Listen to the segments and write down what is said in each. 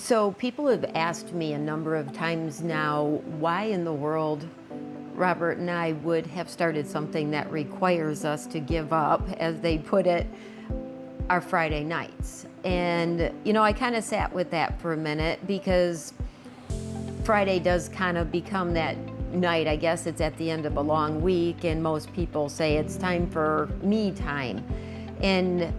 So people have asked me a number of times now why in the world Robert and I would have started something that requires us to give up, as they put it, our Friday nights. And, I kind of sat with that for a minute because Friday does kind of become that night. I guess it's at the end of a long week, and most people say it's time for me time. And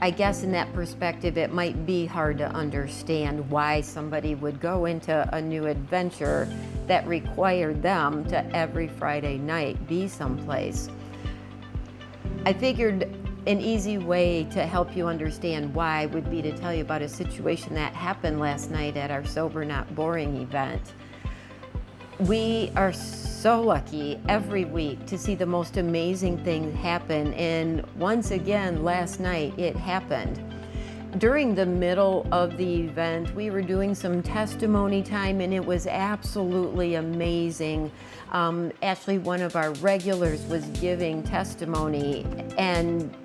I guess in that perspective, it might be hard to understand why somebody would go into a new adventure that required them to every Friday night be someplace. I figured an easy way to help you understand why would be to tell you about a situation that happened last night at our Sober Not Boring event. We are so lucky every week to see the most amazing thing happen, and once again last night it happened. During the middle of the event, we were doing some testimony time, and it was absolutely amazing. Actually, one of our regulars was giving testimony, and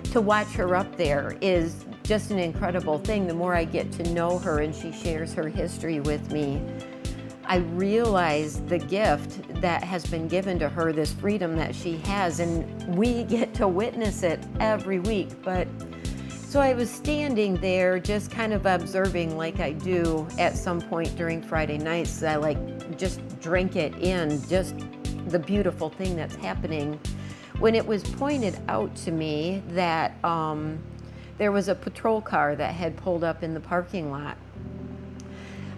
to watch her up there is just an incredible thing. The more I get to know her and she shares her history with me, I realize the gift that has been given to her, this freedom that she has, and we get to witness it every week. But so I was standing there just kind of observing, like I do at some point during Friday nights. I just drink it in, just the beautiful thing that's happening, when it was pointed out to me that there was a patrol car that had pulled up in the parking lot.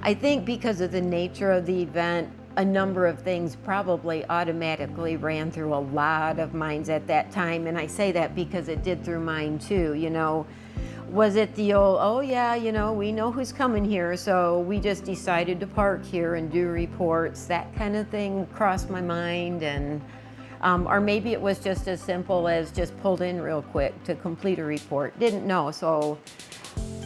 I think because of the nature of the event, a number of things probably automatically ran through a lot of minds at that time. And I say that because it did through mine too. Was it the old, oh yeah, we know who's coming here, so we just decided to park here and do reports? That kind of thing crossed my mind. And or maybe it was just as simple as just pulled in real quick to complete a report. Didn't know. So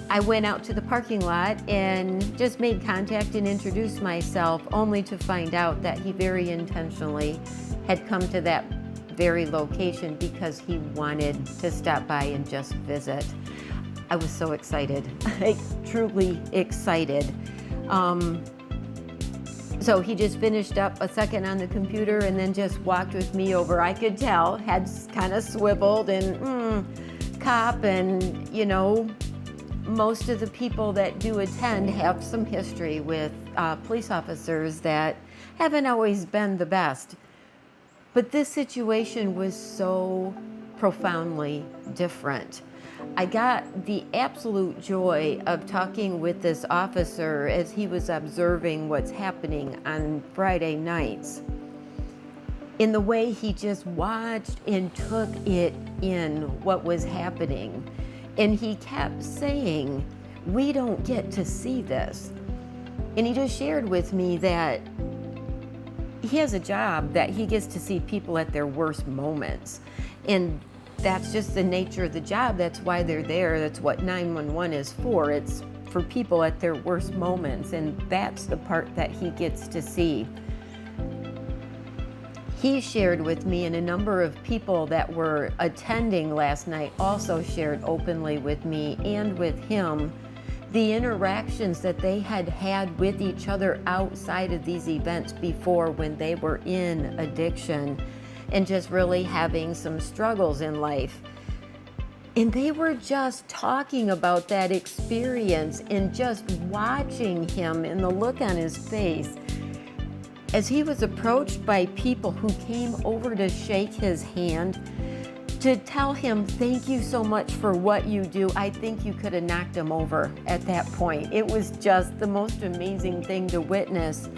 I went out to the parking lot and just made contact and introduced myself, only to find out that he very intentionally had come to that very location because he wanted to stop by and just visit. I was so excited, truly excited. So he just finished up a second on the computer and then just walked with me over. I could tell, had kind of swiveled and cop, and most of the people that do attend have some history with police officers that haven't always been the best. But this situation was so profoundly different. I got the absolute joy of talking with this officer as he was observing what's happening on Friday nights, in the way he just watched and took it in what was happening. And he kept saying, we don't get to see this. And he just shared with me that he has a job that he gets to see people at their worst moments. And that's just the nature of the job. That's why they're there. That's what 911 is for. It's for people at their worst moments. And that's the part that he gets to see. He shared with me, and a number of people that were attending last night also shared openly with me and with him the interactions that they had had with each other outside of these events before, when they were in addiction and just really having some struggles in life. And they were just talking about that experience and just watching him and the look on his face as he was approached by people who came over to shake his hand, to tell him, thank you so much for what you do. I think you could have knocked him over at that point. It was just the most amazing thing to witness.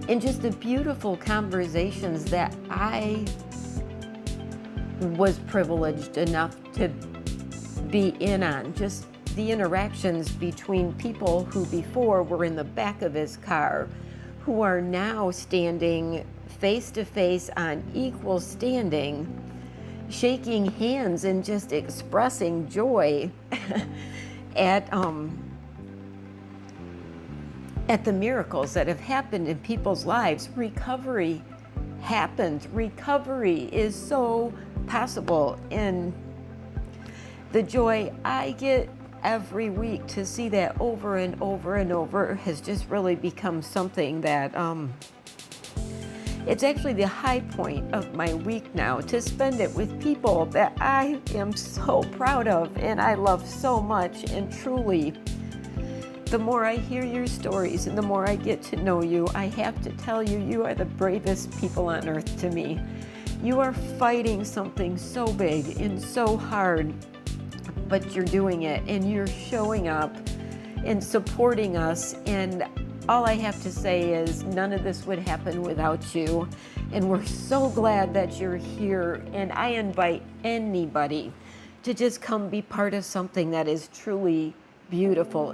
And just the beautiful conversations that I was privileged enough to be in on. Just the interactions between people who before were in the back of his car, who are now standing face to face on equal standing, shaking hands and just expressing joy at the miracles that have happened in people's lives. Recovery happens. Recovery is so possible. And the joy I get every week, to see that over and over and over has just really become something that it's actually the high point of my week now, to spend it with people that I am so proud of and I love so much. And truly, the more I hear your stories and the more I get to know you, I have to tell you, you are the bravest people on earth to me. You are fighting something so big and so hard, but you're doing it and you're showing up and supporting us. And all I have to say is none of this would happen without you. And we're so glad that you're here. And I invite anybody to just come be part of something that is truly beautiful.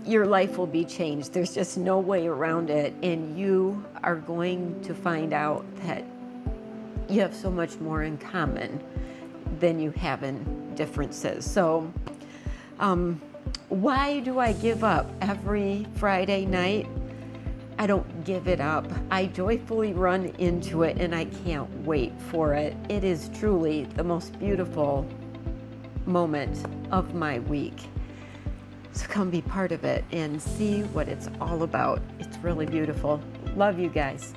Your life will be changed. There's just no way around it. And you are going to find out that you have so much more in common than you have in differences. So, why do I give up every Friday night? I don't give it up. I joyfully run into it and I can't wait for it. It is truly the most beautiful moment of my week. So come be part of it and see what it's all about. It's really beautiful. Love you guys.